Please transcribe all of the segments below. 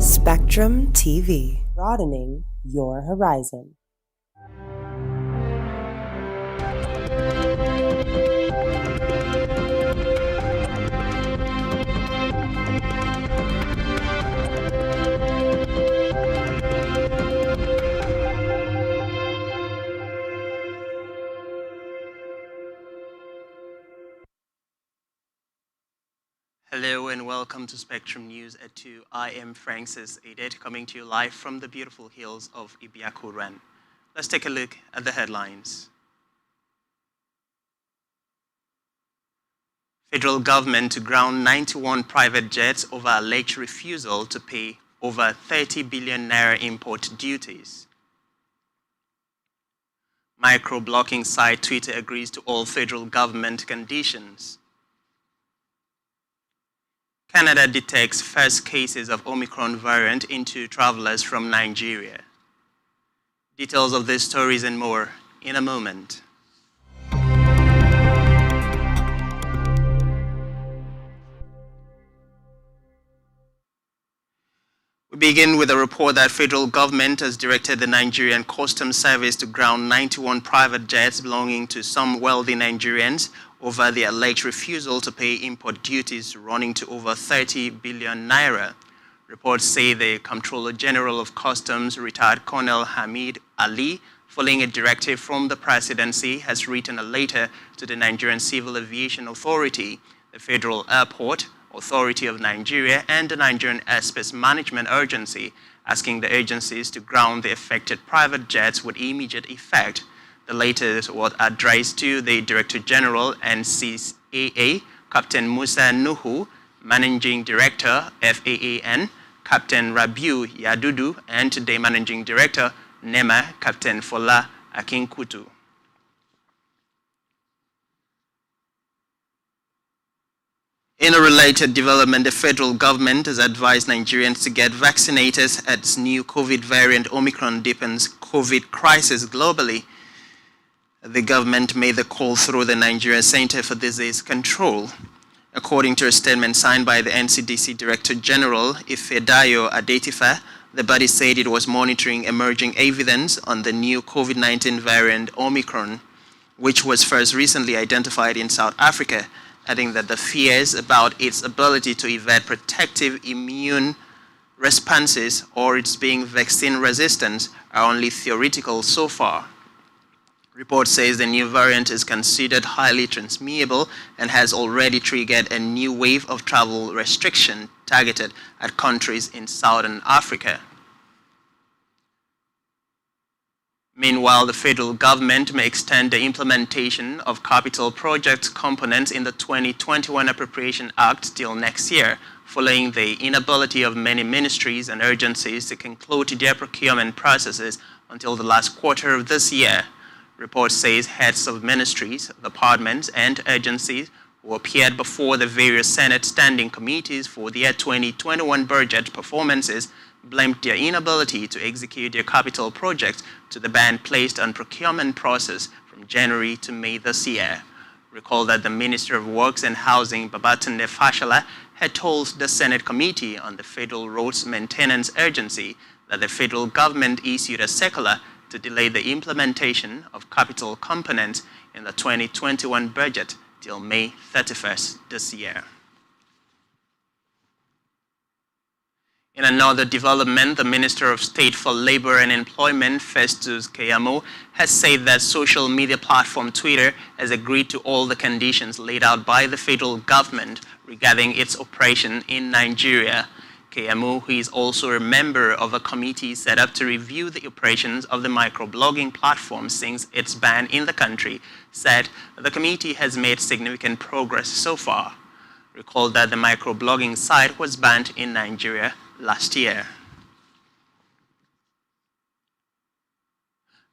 SpectrumTv, broadening your horizon. Hello and welcome to Spectrum News at 2. I am Francis Adet, coming to you live from the beautiful hills of Ibiakuran. Let's take a look at the headlines. Federal government to ground 91 private jets over alleged refusal to pay over 30 billion naira import duties. Micro-blocking site Twitter agrees to all federal government conditions. Canada detects first cases of Omicron variant into travelers from Nigeria. Details of these stories and more in a moment. We begin with a report that federal government has directed the Nigerian Customs Service to ground 91 private jets belonging to some wealthy Nigerians over the alleged refusal to pay import duties running to over 30 billion naira. Reports say the Comptroller General of Customs, retired Colonel Hamid Ali, following a directive from the presidency, has written a letter to the Nigerian Civil Aviation Authority, the Federal Airport Authority of Nigeria, and the Nigerian Airspace Management Agency, asking the agencies to ground the affected private jets with immediate effect. The letter was addressed to the Director General NCAA, Captain Musa Nuhu, Managing Director FAAN, Captain Rabiu Yadudu, and the Managing Director NEMA, Captain Fola Akinkutu. In a related development, the federal government has advised Nigerians to get vaccinated as its new COVID variant Omicron deepens COVID crisis globally. The government made the call through the Nigeria Center for Disease Control. According to a statement signed by the NCDC Director General, Ifedayo Adetifa, the body said it was monitoring emerging evidence on the new COVID-19 variant Omicron, which was first recently identified in South Africa, adding that the fears about its ability to evade protective immune responses or its being vaccine resistant are only theoretical so far. Report says the new variant is considered highly transmissible and has already triggered a new wave of travel restriction targeted at countries in Southern Africa. Meanwhile, the federal government may extend the implementation of capital project components in the 2021 Appropriation Act till next year, following the inability of many ministries and agencies to conclude their procurement processes until the last quarter of this year. Report says heads of ministries, departments, and agencies who appeared before the various Senate standing committees for their 2021 budget performances blamed their inability to execute their capital projects to the ban placed on procurement process from January to May this year. Recall that the Minister of Works and Housing, Babatunde Fashola, had told the Senate Committee on the Federal Roads Maintenance Agency that the federal government issued a circular to delay the implementation of capital components in the 2021 budget till May 31st this year. In another development, the Minister of State for Labor and Employment, Festus Keyamo, has said that social media platform Twitter has agreed to all the conditions laid out by the federal government regarding its operation in Nigeria. Keyamo, who is also a member of a committee set up to review the operations of the microblogging platform since its ban in the country, said the committee has made significant progress so far. Recall that the microblogging site was banned in Nigeria last year.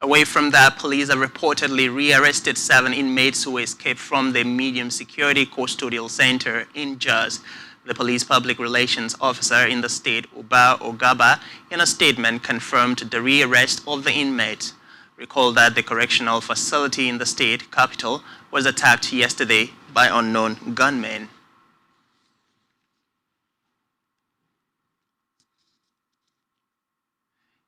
Away from that, police have reportedly rearrested 7 inmates who escaped from the medium security custodial center in Jos. The police public relations officer in the state, Uba Ogaba, in a statement confirmed the rearrest of the inmates. Recall that the correctional facility in the state capital was attacked yesterday by unknown gunmen.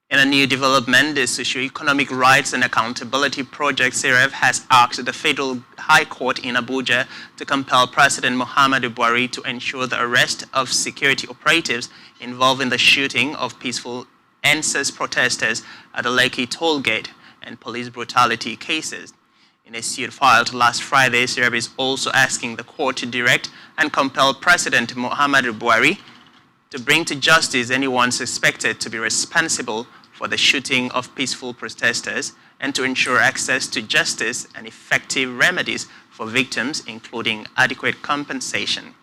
In a new development, the Socio-Economic Rights and Accountability Project SERAP has asked the Federal High Court in Abuja to compel President Muhammadu Buhari to ensure the arrest of security operatives involved in the shooting of peaceful NSAS protesters at the Lekki toll gate and police brutality cases. In a suit filed last Friday, SERAP is also asking the court to direct and compel President Muhammadu Buhari to bring to justice anyone suspected to be responsible for the shooting of peaceful protesters and to ensure access to justice and effective remedies for victims, including adequate compensation.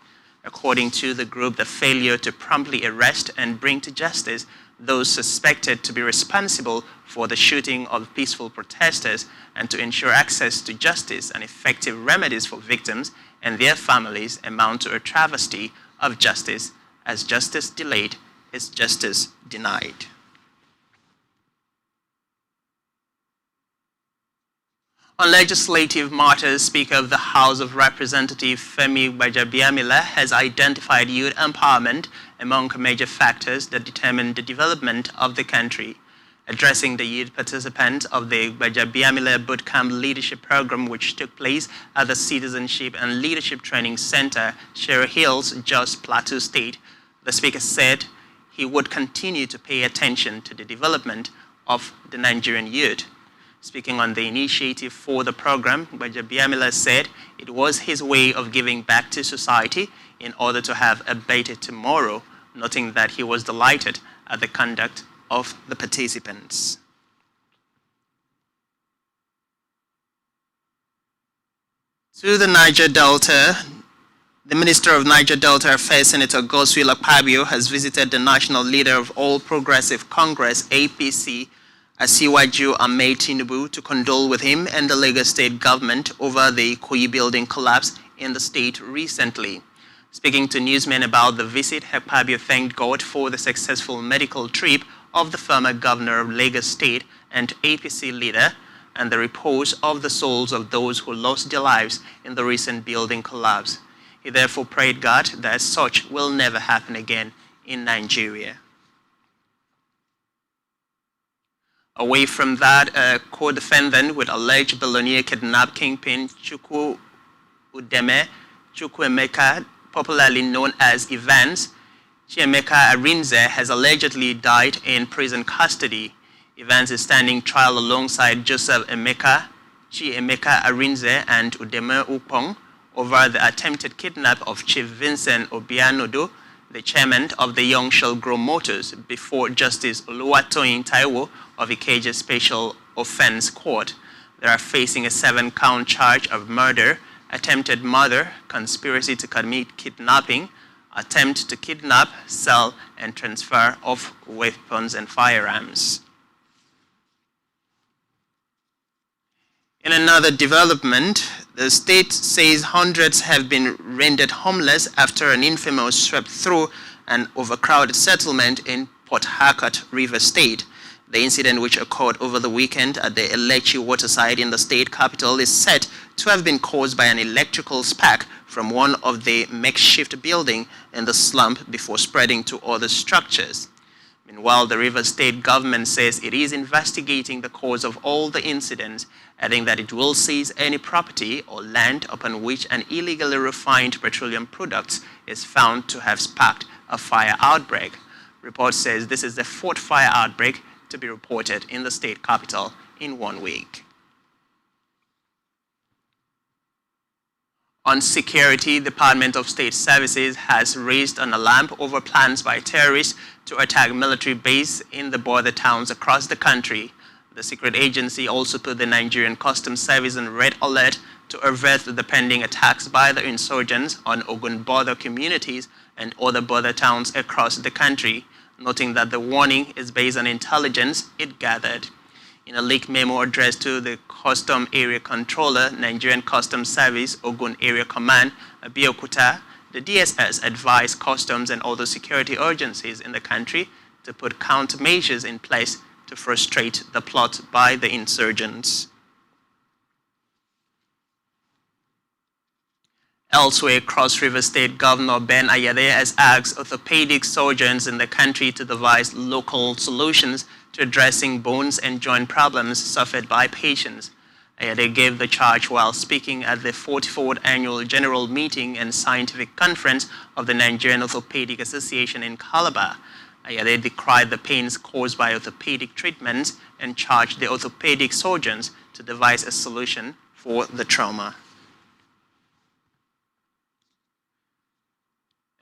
According to the group, the failure to promptly arrest and bring to justice those suspected to be responsible for the shooting of peaceful protesters and to ensure access to justice and effective remedies for victims and their families amount to a travesty of justice, as justice delayed is justice denied. On legislative matters, Speaker of the House of Representatives Femi Gbajabiamila has identified youth empowerment among major factors that determine the development of the country. Addressing the youth participants of the Gbajabiamila Bootcamp Leadership Program, which took place at the Citizenship and Leadership Training Center, Sherry Hills, Jos Plateau State, the Speaker said he would continue to pay attention to the development of the Nigerian youth. Speaking on the initiative for the program, Gbajabiamila said it was his way of giving back to society in order to have a better tomorrow, noting that he was delighted at the conduct of the participants. To the Niger Delta, the Minister of Niger Delta Affairs, Senator Godswill Akpabio, has visited the national leader of All Progressive Congress, APC, Asiwaju Ahmed Tinubu, to condole with him and the Lagos state government over the IKOYI building collapse in the state recently. Speaking to newsmen about the visit, Akpabio thanked God for the successful medical trip of the former governor of Lagos state and APC leader and the repose of the souls of those who lost their lives in the recent building collapse. He therefore prayed God that such will never happen again in Nigeria. Away from that, a co-defendant with alleged billionaire kidnap kingpin CHIEMEKA, popularly known as Evans, CHIEMEKA ARINZE, has allegedly died in prison custody. Evans is standing trial alongside Joseph Emeka, CHIEMEKA ARINZE, and Udeme Ukpong over the attempted kidnap of Chief Vincent Obianodo, the chairman of the Young Shall Grow Motors, before Justice Oluwatoyin Taiwo of Ikeja Special Offense Court. They are facing a 7-count charge of murder, attempted murder, conspiracy to commit kidnapping, attempt to kidnap, sell, and transfer of weapons and firearms. In another development, the state says hundreds have been rendered homeless after an infamous swept through an overcrowded settlement in Port Harcourt, Rivers State. The incident, which occurred over the weekend at the Elechi waterside in the state capital, is said to have been caused by an electrical spark from one of the makeshift buildings in the slump before spreading to other structures. Meanwhile, the Rivers State government says it is investigating the cause of all the incidents, adding that it will seize any property or land upon which an illegally refined petroleum product is found to have sparked a fire outbreak. Report says this is the 4th fire outbreak to be reported in the state capital in 1 week. On security, the Department of State Services has raised an alarm over plans by terrorists to attack military bases in the border towns across the country. The secret agency also put the Nigerian Customs Service on red alert to avert the pending attacks by the insurgents on Ogun border communities and other border towns across the country, noting that the warning is based on intelligence it gathered. In a leaked memo addressed to the Custom Area Controller, Nigerian Customs Service, Ogun Area Command, Abeokuta, the DSS advised customs and other security agencies in the country to put countermeasures in place to frustrate the plot by the insurgents. Elsewhere, Cross River State Governor Ben Ayade has asked orthopedic surgeons in the country to devise local solutions to addressing bones and joint problems suffered by patients. Ayade gave the charge while speaking at the 44th Annual General Meeting and Scientific Conference of the Nigerian Orthopedic Association in Calabar. Ayade decried the pains caused by orthopedic treatments and charged the orthopedic surgeons to devise a solution for the trauma.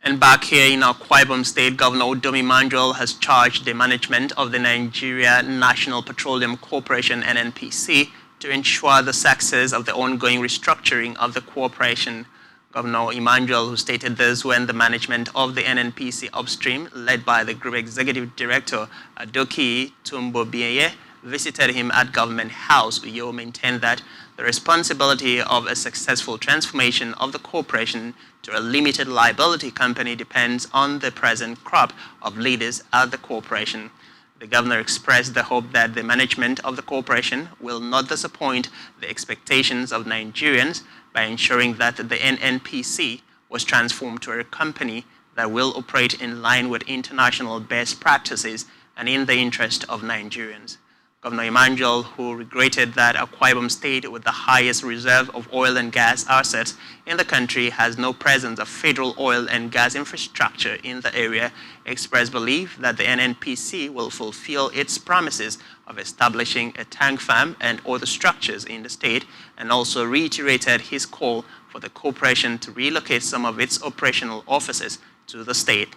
And back here in Akwa Ibom State, Governor UDOM EMMANUEL has charged the management of the Nigeria National Petroleum Corporation (NNPC) to ensure the success of the ongoing restructuring of the corporation. Governor EMMANUEL, who stated this when the management of the NNPC upstream, led by the Group Executive Director Adoki Tumbobieye, visited him at Government House, Uyo, maintained that the responsibility of a successful transformation of the corporation to a limited liability company depends on the present crop of leaders at the corporation. The governor expressed the hope that the management of the corporation will not disappoint the expectations of Nigerians by ensuring that the NNPC was transformed to a company that will operate in line with international best practices and in the interest of Nigerians. Governor EMMANUEL, who regretted that Akwa Ibom State, with the highest reserve of oil and gas assets in the country, has no presence of federal oil and gas infrastructure in the area, expressed belief that the NNPC will fulfill its promises of establishing a tank farm and other structures in the state, and also reiterated his call for the corporation to relocate some of its operational offices to the state.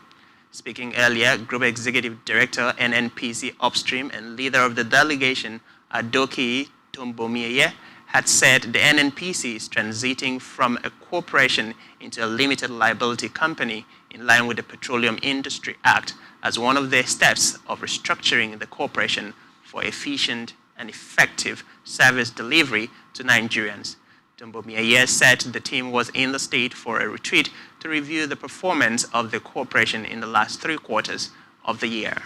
Speaking earlier, Group Executive Director, NNPC Upstream, and leader of the delegation, Adoki Tumbobieye, had said the NNPC is transiting from a corporation into a limited liability company in line with the Petroleum Industry Act as one of the steps of restructuring the corporation for efficient and effective service delivery to Nigerians. Tumbobieye said the team was in the state for a retreat to review the performance of the corporation in the last 3 quarters of the year.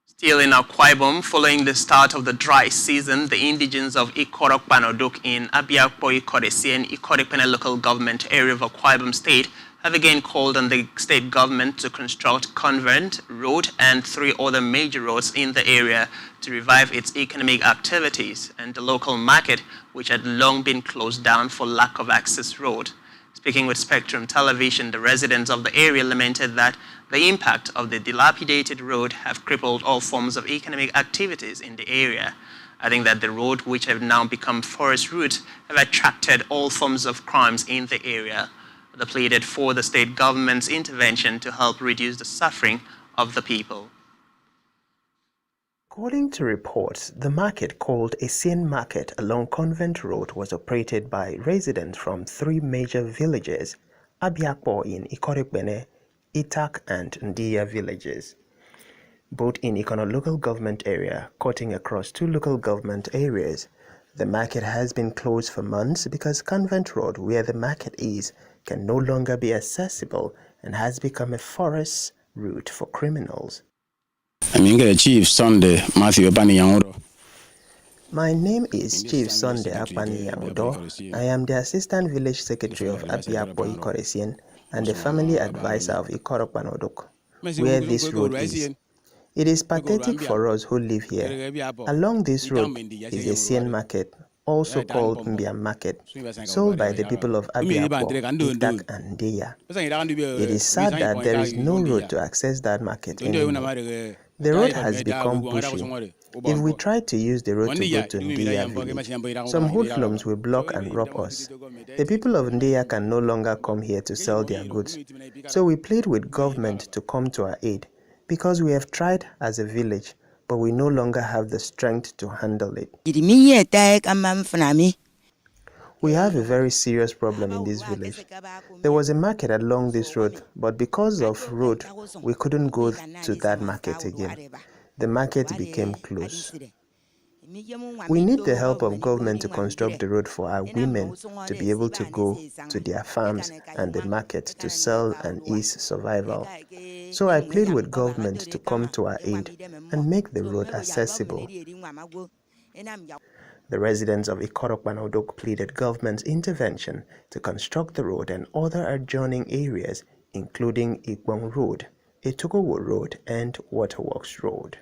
Still in Akwa Ibom, following the start of the dry season, the indigents of Ikorok in ARIAKPO, IKOYI, and Ikorok local government area of Akwa Ibom State have again called on the state government to construct Convent Road and 3 other major roads in the area to revive its economic activities and the local market, which had long been closed down for lack of access road. Speaking with Spectrum Television, the residents of the area lamented that the impact of the dilapidated road have crippled all forms of economic activities in the area, adding that the road, which have now become forest routes, have attracted all forms of crimes in the area. They pleaded for the state government's intervention to help reduce the suffering of the people. According to reports, the market called ESSIEN Market along Convent Road was operated by residents from 3 major villages, ARIAKPO in Ikorok, Itak and Ndiya villages, both in Ikono local government area, cutting across 2 local government areas. The market has been closed for months because Convent Road, where the market is, can no longer be accessible and has become a forest route for criminals. Chief Sunday Matthew Abaniyangudo. My name is Chief Sunday Abaniyangudo. I am the Assistant Village Secretary of ARIAKPO Ikorok and the Family Advisor of Ikorok, where this road is. It is pathetic for us who live here. Along this road is the ESSIEN Market, also called Mbiam Market, sold by the people of ARIAKPO, Itak and Ndiya. It is sad that there is no road to access that market anymore. The road has become bushy. If we try to use the road to go to Ndiya village, some hoodlums will block and rob us. The people of Ndiya can no longer come here to sell their goods. So we plead with government to come to our aid, because we have tried as a village, but we no longer have the strength to handle it. We have a very serious problem in this village. There was a market along this road, but because of road, we couldn't go to that market again. The market became closed. We need the help of government to construct the road for our women to be able to go to their farms and the market to sell and ease survival. So I plead with government to come to our aid and make the road accessible. The residents of Ikoropanodok pleaded government's intervention to construct the road and other adjoining areas, including Igbong Road, Etogowo Road, and Waterworks Road.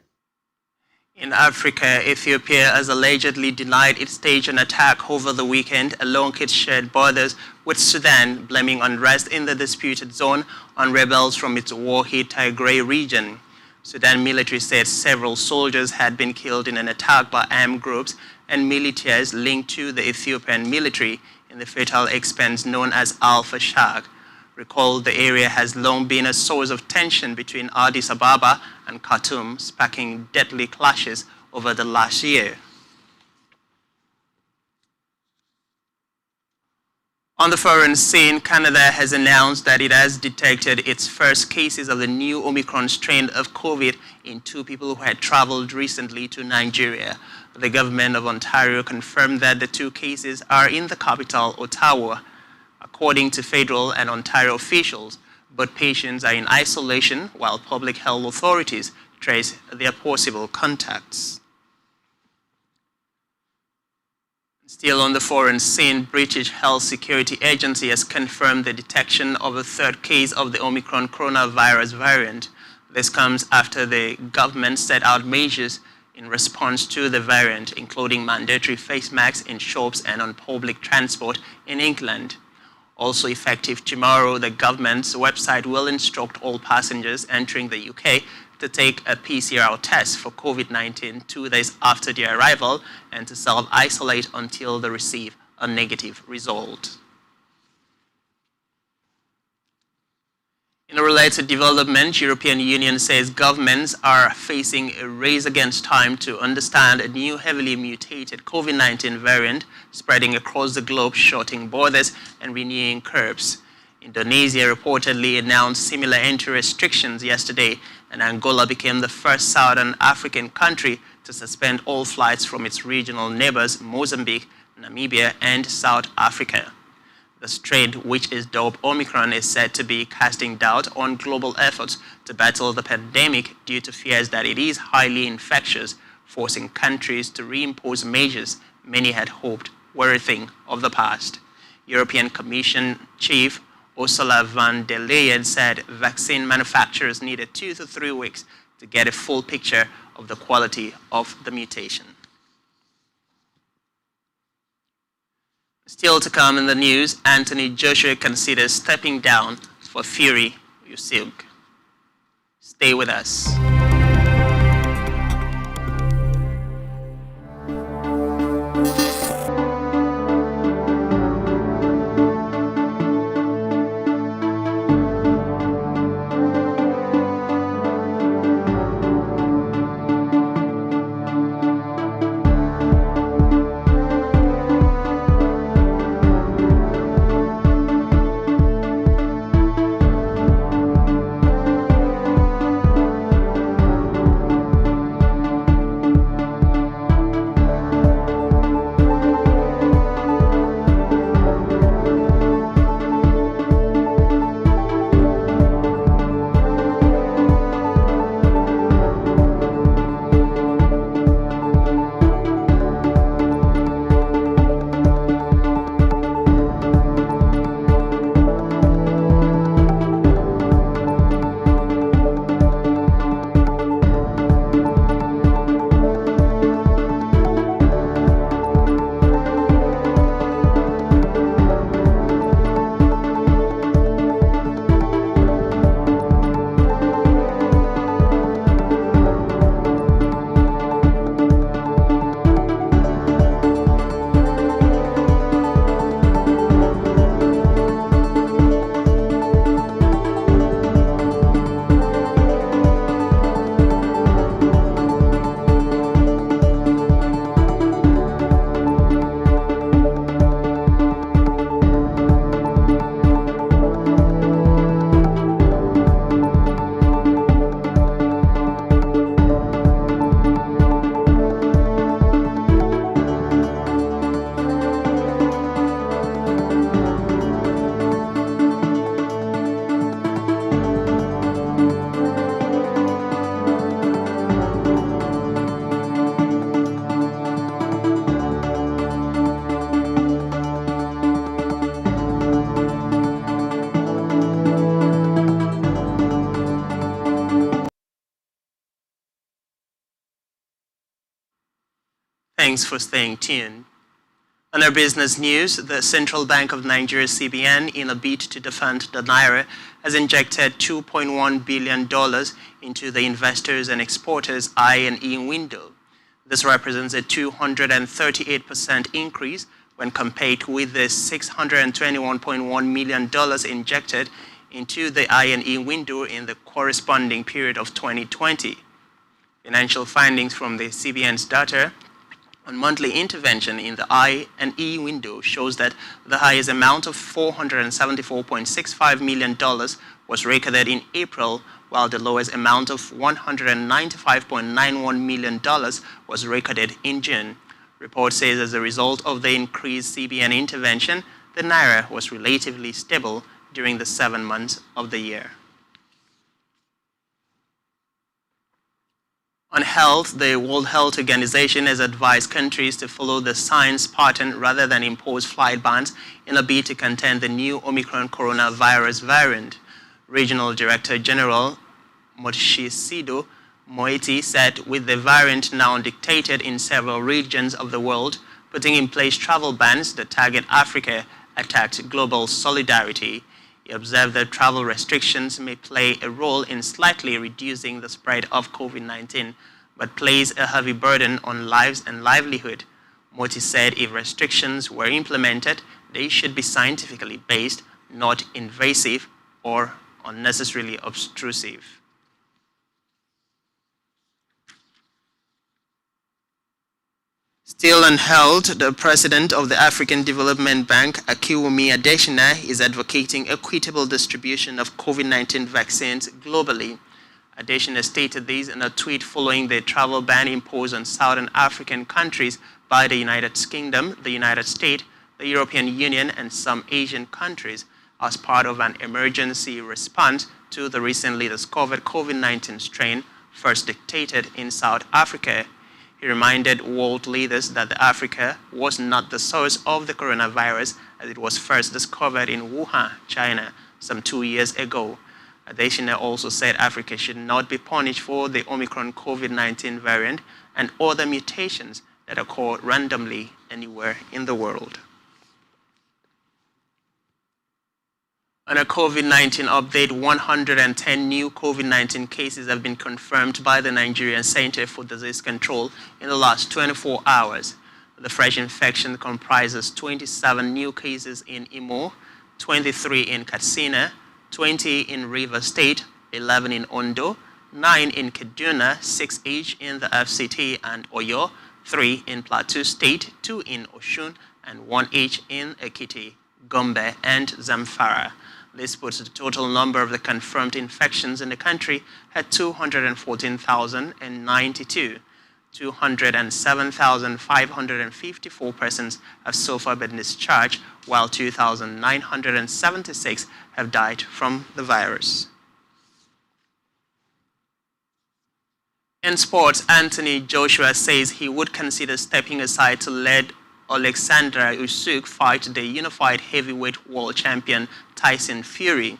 In Africa, Ethiopia has allegedly denied it staged an attack over the weekend along its shared borders with Sudan, blaming unrest in the disputed zone on rebels from its war-hit Tigray region. Sudan military said several soldiers had been killed in an attack by armed groups and militias linked to the Ethiopian military in the fatal expense known as Al-Fashaq. Recall the area has long been a source of tension between Addis Ababa and Khartoum, sparking deadly clashes over the last year. On the foreign scene, Canada has announced that it has detected its first cases of the new Omicron strain of COVID in 2 people who had traveled recently to Nigeria. The government of Ontario confirmed that the 2 cases are in the capital, Ottawa. According to federal and Ontario officials, both patients are in isolation while public health authorities trace their possible contacts. Still on the foreign scene, British Health Security Agency has confirmed the detection of a 3rd case of the Omicron coronavirus variant. This comes after the government set out measures in response to the variant, including mandatory face masks in shops and on public transport in England. Also effective tomorrow, the government's website will instruct all passengers entering the UK to take a PCR test for COVID-19 2 days after their arrival and to self-isolate until they receive a negative result. In a related development, European Union says governments are facing a race against time to understand a new heavily mutated COVID-19 variant spreading across the globe, shortening borders and renewing curbs. Indonesia reportedly announced similar entry restrictions yesterday, and Angola became the first Southern African country to suspend all flights from its regional neighbors, Mozambique, Namibia, and South Africa. The strain, which is dubbed Omicron, is said to be casting doubt on global efforts to battle the pandemic due to fears that it is highly infectious, forcing countries to reimpose measures many had hoped were a thing of the past. European Commission Chief Ursula von der Leyen said vaccine manufacturers needed 2 to 3 weeks to get a full picture of the quality of the mutation. Still to come in the news, Anthony Joshua considers stepping down for Fury USYK. Stay with us. Thanks for staying tuned. On our business news, the Central Bank of Nigeria (CBN), in a bid to defend the Naira, has injected $2.1 billion into the investors and exporters I&E window. This represents a 238% increase when compared with the $621.1 million injected into the I&E window in the corresponding period of 2020. Financial findings from the CBN's data on monthly intervention in the I&E window shows that the highest amount of $474.65 million was recorded in April, while the lowest amount of $195.91 million was recorded in June. Report says as a result of the increased CBN intervention, the Naira was relatively stable during the 7 months of the year. On health, the World Health Organization has advised countries to follow the science pattern rather than impose flight bans in a bid to contain the new Omicron coronavirus variant. Regional Director General Motshisedo Moeti said with the variant now dictated in several regions of the world, putting in place travel bans that target Africa attacked global solidarity. He observed that travel restrictions may play a role in slightly reducing the spread of COVID-19, but place a heavy burden on lives and livelihood. Moti said if restrictions were implemented, they should be scientifically based, not invasive or unnecessarily obtrusive. Still on health, the president of the African Development Bank, Akiwumi Adesina, is advocating equitable distribution of COVID-19 vaccines globally. Adesina stated this in a tweet following the travel ban imposed on southern African countries by the United Kingdom, the United States, the European Union, and some Asian countries as part of an emergency response to the recently discovered COVID-19 strain first detected in South Africa. He reminded world leaders that Africa was not the source of the coronavirus as it was first discovered in Wuhan, China, some 2 years ago. Adesina also said Africa should not be punished for the Omicron COVID-19 variant and other mutations that occur randomly anywhere in the world. On a COVID-19 update, 110 new COVID-19 cases have been confirmed by the Nigerian Center for Disease Control in the last 24 hours. The fresh infection comprises 27 new cases in Imo, 23 in Katsina, 20 in Rivers State, 11 in Ondo, 9 in Kaduna, 6 each in the FCT and Oyo, 3 in Plateau State, 2 in Oshun, and 1 each in Ekiti, Gombe, and Zamfara. This puts the total number of the confirmed infections in the country at 214,092. 207,554 persons have so far been discharged, while 2,976 have died from the virus. In sports, Anthony Joshua says he would consider stepping aside to let Alexander Usyk fight the unified heavyweight world champion Tyson Fury.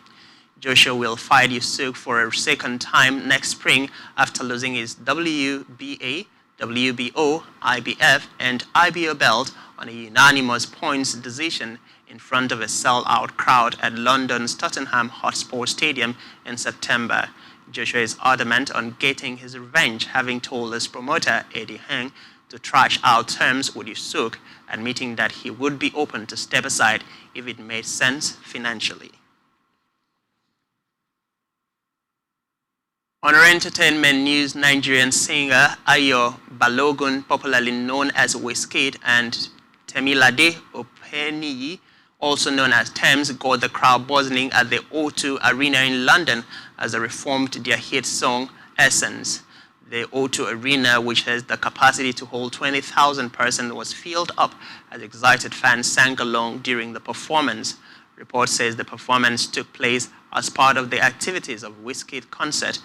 Joshua will fight Usyk for a second time next spring after losing his WBA, WBO, IBF, and IBO belt on a unanimous points decision in front of a sell-out crowd at London's Tottenham Hotspur Stadium in September. Joshua is adamant on getting his revenge, having told his promoter Eddie Hearn to thrash out terms with Usyk, admitting that he would be open to step aside if it made sense financially. On our entertainment news, Nigerian singer Ayo Balogun, popularly known as WYZKID, and Temilade Openiyi, also known as Tems, got the crowd buzzing at the O2 Arena in London as they performed their hit song Essence. The O2 Arena, which has the capacity to hold 20,000 persons, was filled up as excited fans sang along during the performance. Report says the performance took place as part of the activities of WYZKID concert